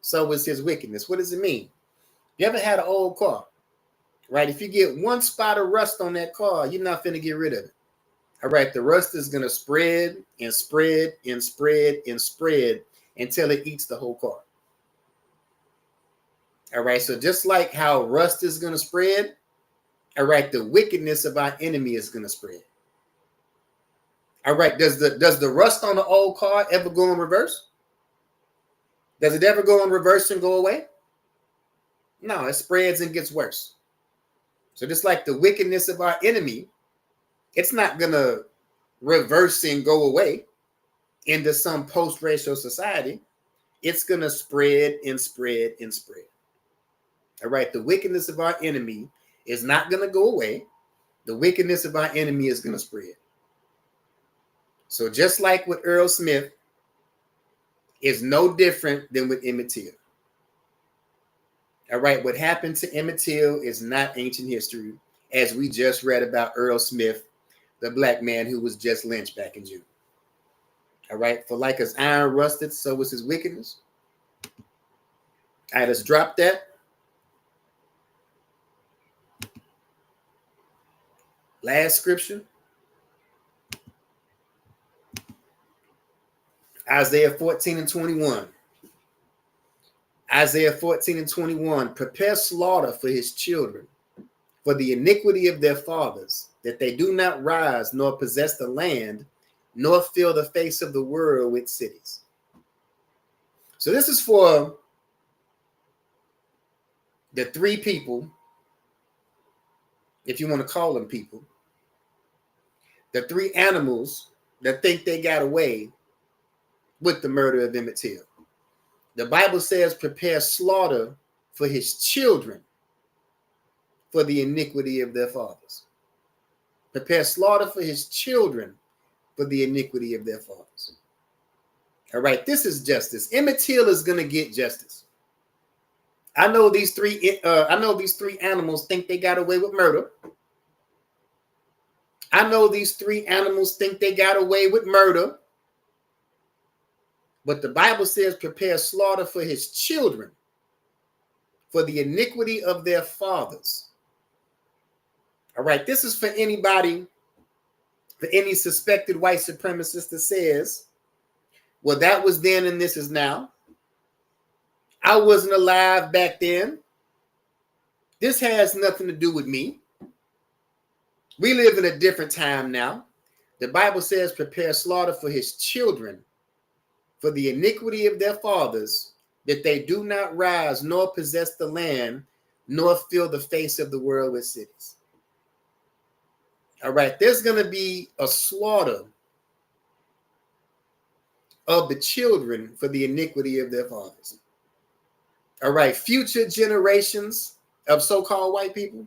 S6: so is his wickedness. What does it mean? You ever had an old car? right? If you get one spot of rust on that car, you're not finna get rid of it. All right, the rust is gonna spread and spread and spread and spread until it eats the whole car. All right, so just like how rust is gonna spread, all right, the wickedness of our enemy is gonna spread. All right, does the rust on the old car ever go in reverse? Does it ever go in reverse and go away? No, it spreads and gets worse. So just like the wickedness of our enemy, it's not going to reverse and go away into some post-racial society. It's going to spread and spread and spread. All right, the wickedness of our enemy is not going to go away. The wickedness of our enemy is going to spread. So just like with Earl Smith, is no different than with Emmett Till. All right, what happened to Emmett Till is not ancient history, as we just read about Earl Smith, the black man who was just lynched back in June. All right, for like as iron rusted, so was his wickedness. All right, let's drop that. Last scripture. Isaiah 14 and 21. Isaiah 14 and 21. Prepare slaughter for his children, for the iniquity of their fathers, that they do not rise nor possess the land, nor fill the face of the world with cities. So this is for the three people, if you want to call them people, the three animals that think they got away with the murder of Emmett Till. The Bible says, prepare slaughter for his children, for the iniquity of their fathers. Prepare slaughter for his children, for the iniquity of their fathers. All right, this is justice. Emmett Till is going to get justice. I know these three animals think they got away with murder. I know these three animals think they got away with murder. But the Bible says, prepare slaughter for his children, for the iniquity of their fathers. All right, this is for anybody, for any suspected white supremacist that says, well, that was then and this is now. I wasn't alive back then. This has nothing to do with me. We live in a different time now. The Bible says, prepare slaughter for his children, for the iniquity of their fathers, that they do not rise nor possess the land, nor fill the face of the world with cities. All right, there's going to be a slaughter of the children for the iniquity of their fathers. All right, future generations of so-called white people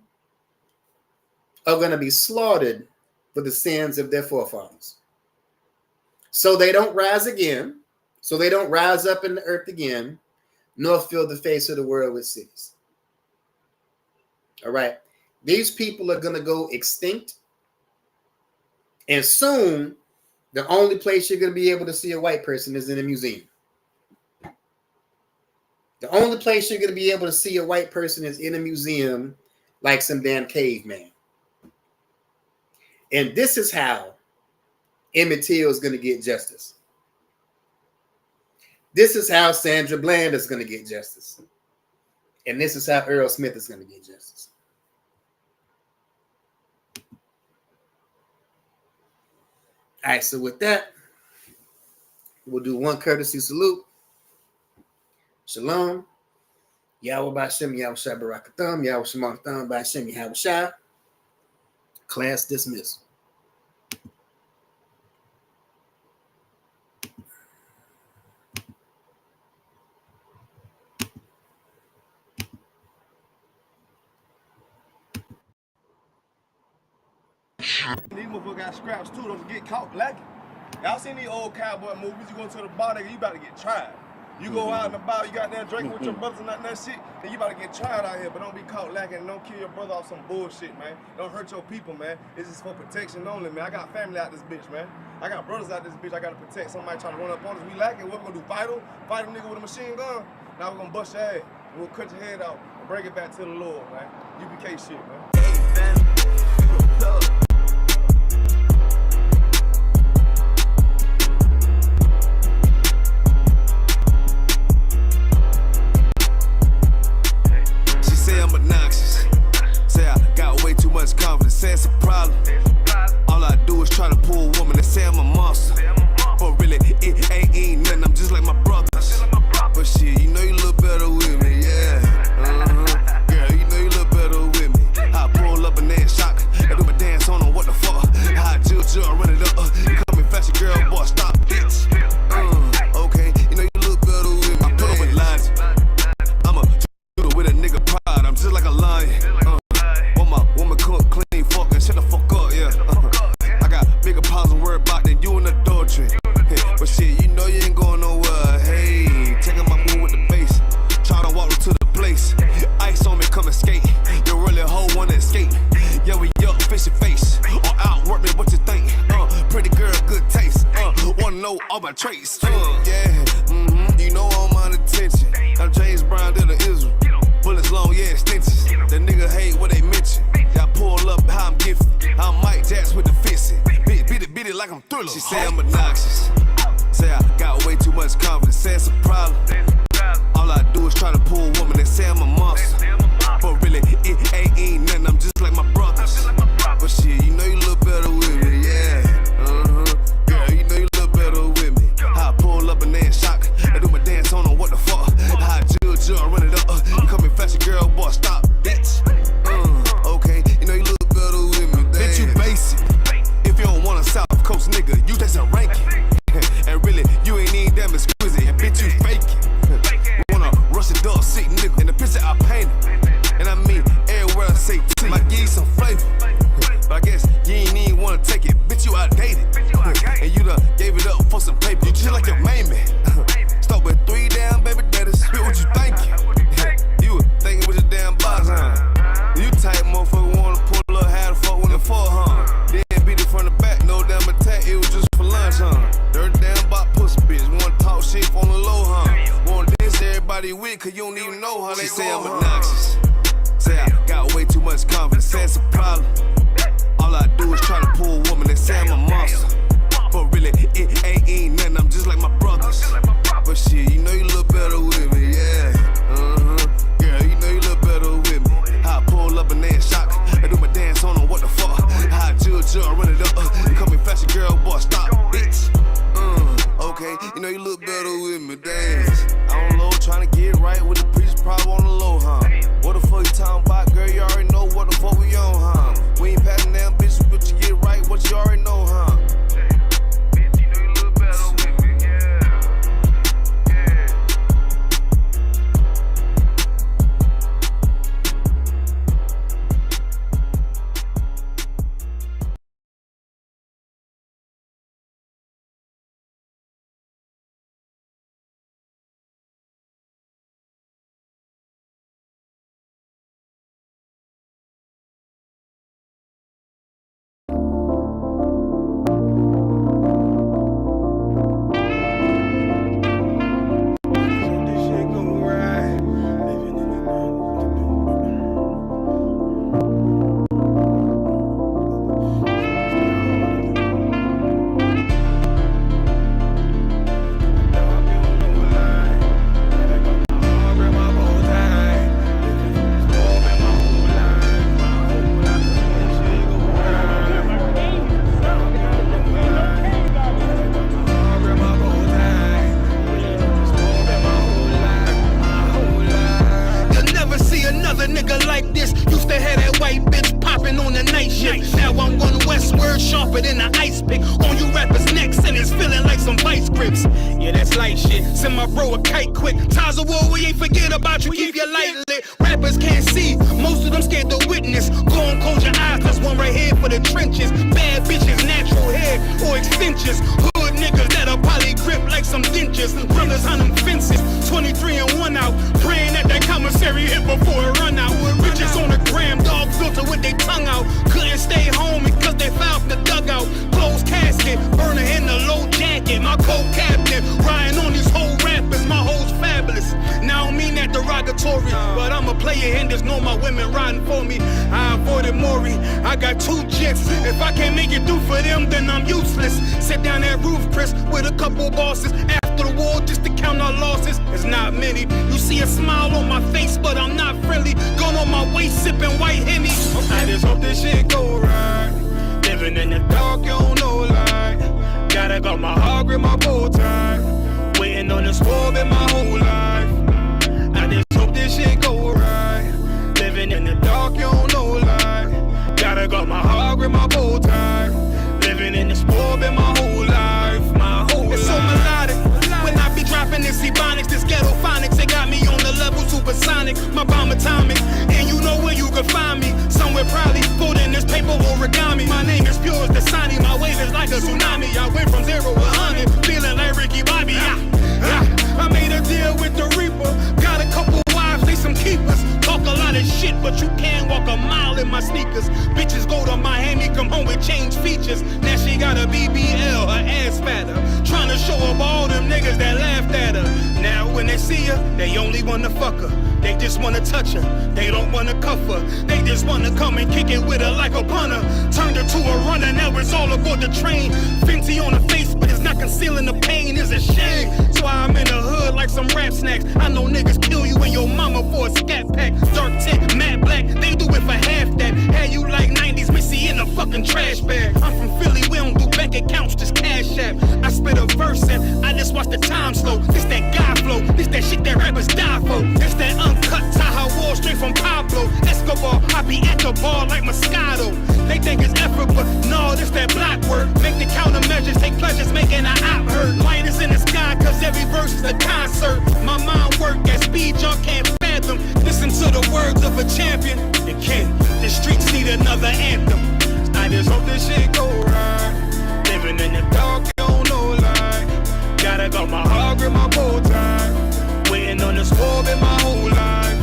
S6: are going to be slaughtered for the sins of their forefathers. So they don't rise again. So they don't rise up in the earth again, nor fill the face of the world with cities. All right. These people are going to go extinct. And soon, the only place you're going to be able to see a white person is in a museum. The only place you're going to be able to see a white person is in a museum, like some damn caveman. And this is how Emmett Till is going to get justice. This is how Sandra Bland is going to get justice. And this is how Earl Smith is going to get justice. All right, so with that, we'll do one courtesy salute. Shalom. Yahweh Ba'Shem, Yahweh Shai Barakatham, Yahweh Shemar Tham, Ba'Shem, Yahweh Shai. Class dismissed.
S1: These motherfuckers got scraps too. Don't get caught lacking. Y'all seen these old cowboy movies? You go to the bar, nigga, you about to get tried. You go out in the bar, you got there drinking with your brothers and that shit, then you about to get tried out here. But don't be caught lacking and don't kill your brother off some bullshit, man. Don't hurt your people, man. This is for protection only, man. I got family out this bitch, man. I got brothers out this bitch. I gotta protect. Somebody trying to run up on us. We lacking. What we gonna do? Fight a nigga with a machine gun? Now we're gonna bust your ass. We'll cut your head off. Bring it back to the Lord, man. UPK shit, man.
S5: She say I'm obnoxious. Say I got way too much confidence. Say it's a problem. All I do is try to pull a woman and say I'm a monster. But really, it ain't nothing. I'm just like my brothers. But shit, you know you look better with me, yeah. Girl, you know you look better with me. I pull up and then shock. I do my dance on them, what the fuck? I chill, run it up. You call me fashion girl, boy, stop, bitch. Okay, you know you look better with me. I put up with lines. I'm a shooter with a nigga pride. I'm just like a lion. Want my woman cook, clean, fuck, and shut the fuck up, yeah. I got bigger piles of worry about than you in adultery. But shit, you know you ain't going nowhere. Hey, taking my move with the bass. Trying to walk to the place. Ice on me, come and skate. You really hoe wanna escape. Yeah, we up, fish your face. Or outwork me, what you think? Pretty girl, good taste. Wanna know all my traits. You know I'm on attention. I'm James Brown, to the Israel. Bullets long, yeah, extensions. The nigga hate what they mention. I pull up how I'm gifted. I'm Mike Jackson with the fisting. Beat it like I'm Thriller. She say I'm obnoxious. Say I got way too much confidence. Say it's a problem. All I do is try to pull a woman and say I'm a monster. But really, it ain't nothing. I'm just like my brothers. But shit, you know you look better with me, yeah. Girl, you know you look better with me. I pull up and then shock. I do my dance on them, what the fuck? I chill, run it up. You call me fashion girl, boy, stop, bitch. Okay, you know you look better with me, damn. Bitch, you basic. If you don't want a South Coast nigga, you just a ranking. And really, you ain't even damn exquisite. And bitch, you faking. Wanna rush a dog sick nigga. And the picture I painted. And I mean, everywhere I say T, might give you some flavor. But I guess you ain't even wanna take it. Bitch, you outdated. And you done gave it up for some paper. You just like your main man. Start with 3 damn baby daddies. What you thinking? You were thinking with your damn box, huh? You type motherfucker wanna pull up, how the fuck when the fuck, huh? Then beat it from the back, no damn attack, it was just for lunch, huh? Dirty damn bot pussy bitch, wanna talk shit on the low, huh? Wanna diss everybody with, cause you don't even know how they say I'm obnoxious. Say I got way too much confidence, say it's a problem. All I do is try to pull a woman and say I'm a monster. But really, it ain't nothing, I'm just like my brothers. But shit, you know you look better with me, yeah. Girl, you know you look better with me. I pull up and then shock. I do my dance on them, what the fuck? I chill, run it up. You call me fashion girl, boy, stop, bitch. Okay, you know you look better with me, dance. I'm low, trying to get right with the preacher, probably on the low, huh? What the fuck you talking about, girl? You already know what the fuck we on, huh? We ain't passing down bitches, but you get right, what you already know, huh? Bitch, you know you look better with me, yeah.
S2: sharper than an ice pick on you rappers' necks, and it's feeling like some vice grips. Yeah, that's light shit. Send my bro a kite quick. Ties of war, we ain't forget about you. Keep your light lit. Rappers can't see. Most of them scared to witness. Go and close your eyes. There's one right here for the trenches. Bad bitches, natural hair or extensions. Hood niggas that'll probably grip like some dentures. Brothers on them fences. 23 and 1 out. Praying that commissary hit before it run out. Bitches on the gram, dog filter with their tongue out. Couldn't stay home because they found the dugout. Closed casket, burner in the low jacket. My co-captain, riding on these whole rappers. My hoes fabulous. Now I don't mean that derogatory, but I'm a player I got 2 jets. If I can't make it through for them, then I'm useless. Sit down that roof, Chris, with a couple bosses. After the war, just to count our losses. It's not many. You see a smile on my face, but I'm not friendly. Gun on my waist, sipping white Henny. I just hope this shit go right. Living in the dark, you don't know light. Gotta got my heart with my bow tie. Waiting on the squab in my whole life. I just hope this shit go right. Living in the dark, you don't know light. Gotta got my heart with my bow tie. Living in the squab in my whole life. My whole life. It's so melodic. When I be dropping this ebonics, this ghetto phonics, it got me on the level supersonic. My bomb atomic, and you know where you can find me. Somewhere probably folding this paper origami. My name is pure as the Sani, my wave is like a tsunami. I went from 0 to 100, feeling like Ricky Bobby. I made a deal with the Reaper. Got a couple wives, they some keepers. Talk a lot of shit, but you can't walk a mile in my sneakers. Bitches go to Miami, come home with change features. Now she got a BBL, her ass fatter. Trying to show up all them niggas that laughed at her. Now when they see her, they only wanna fuck her. They just wanna touch her, they don't wanna cuff her. They just wanna come and kick it with her like a punter. Turned her to a runner, now it's all aboard the train. Fenty on her face, but it's not concealing the pain, it's a shame. So I'm in the hood like some rap snacks. I know niggas kill you and your mama for a scat pack. Dark tint, matte black, they do it for half that. Had you like 90s Missy in a fucking trash bag. I'm from Philly, we don't do bank accounts, just cash app. I spit a verse and I just watch the time slow. This that guy flow, this that shit that rappers die for. This that uncut Taha Wall straight from Pablo Escobar. I be at the bar like Moscato. They think it's effort, but no, this that block work. Make the countermeasures, take pleasures, making an op hurt. Light is in the sky, cause every verse is a concert. My mind work at speed, y'all can't fathom. Listen to the words of a champion. It can't, the streets need another anthem. I just hope this shit go right. Living in the dark, you don't know light. Gotta got my heart with my bow tie. Waiting on the squab in my whole life.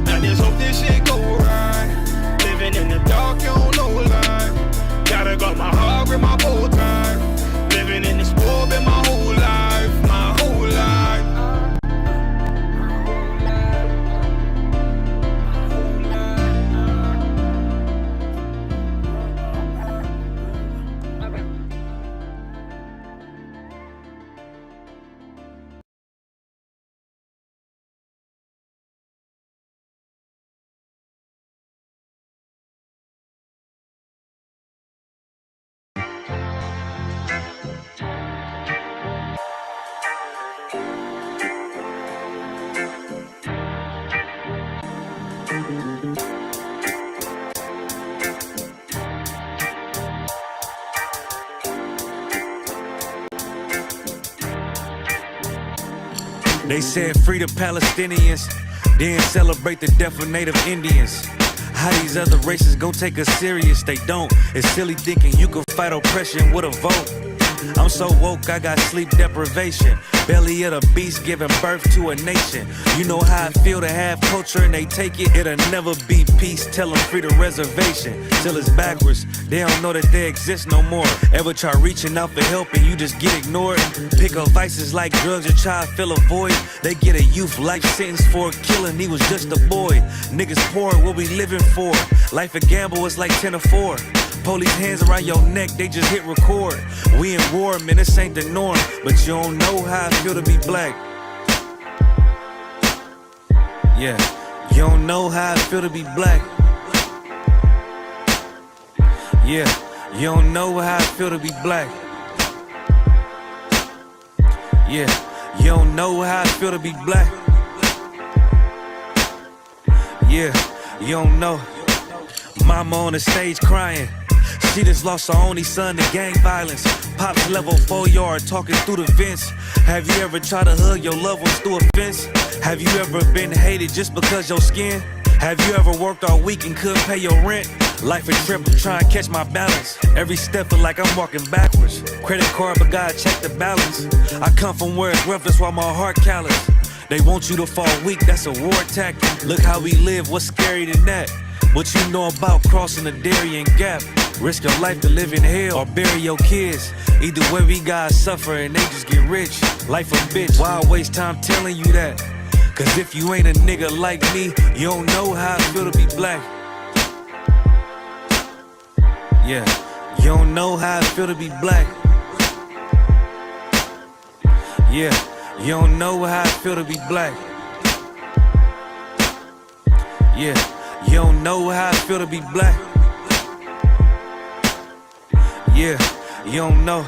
S2: I just hope this shit go right. Living in the dark, you don't know light. Gotta got my heart with my bow tie. Living in the squab in my whole life. My whole life.
S7: They said free the Palestinians, then celebrate the death of native Indians. How these other races gon' take us serious? They don't. It's silly thinking you can fight oppression with a vote. I'm so woke, I got sleep deprivation. Belly of the beast giving birth to a nation. You know how I feel to have culture and they take it. It'll never be peace, tell them free the reservation. Till it's backwards, they don't know that they exist no more. Ever try reaching out for help and you just get ignored? Pick up vices like drugs and try to fill a void. They get a youth life sentence for a killing, he was just a boy. Niggas poor, what we living for? Life a gamble, it's like 10 or 4. Police hands around your neck, they just hit record. We in war, man, this ain't the norm. But you don't know how I feel to be black. Yeah, you don't know how I feel to be black. Yeah, you don't know how I feel to be black. Yeah, you don't know how I feel to be black. Yeah, you don't know. Mama on the stage crying. She just lost her only son to gang violence. Pops level 4 yard talking through the vents. Have you ever tried to hug your loved ones through a fence? Have you ever been hated just because your skin? Have you ever worked all week and couldn't pay your rent? Life a trip, I'm trying to catch my balance. Every step feel like I'm walking backwards. Credit card, but gotta check the balance. I come from where it's rough, that's why my heart callous. They want you to fall weak, that's a war tactic. Look how we live, what's scary than that? What you know about crossing the Darien Gap? Risk your life to live in hell or bury your kids. Either way we gotta suffer and they just get rich. Life a bitch, why I waste time telling you that? Cause if you ain't a nigga like me, you don't know how I feel to be black. Yeah, you don't know how it feel to be black. Yeah, you don't know how it feel to be black. Yeah, you don't know how it feel to be black. Yeah, you don't know.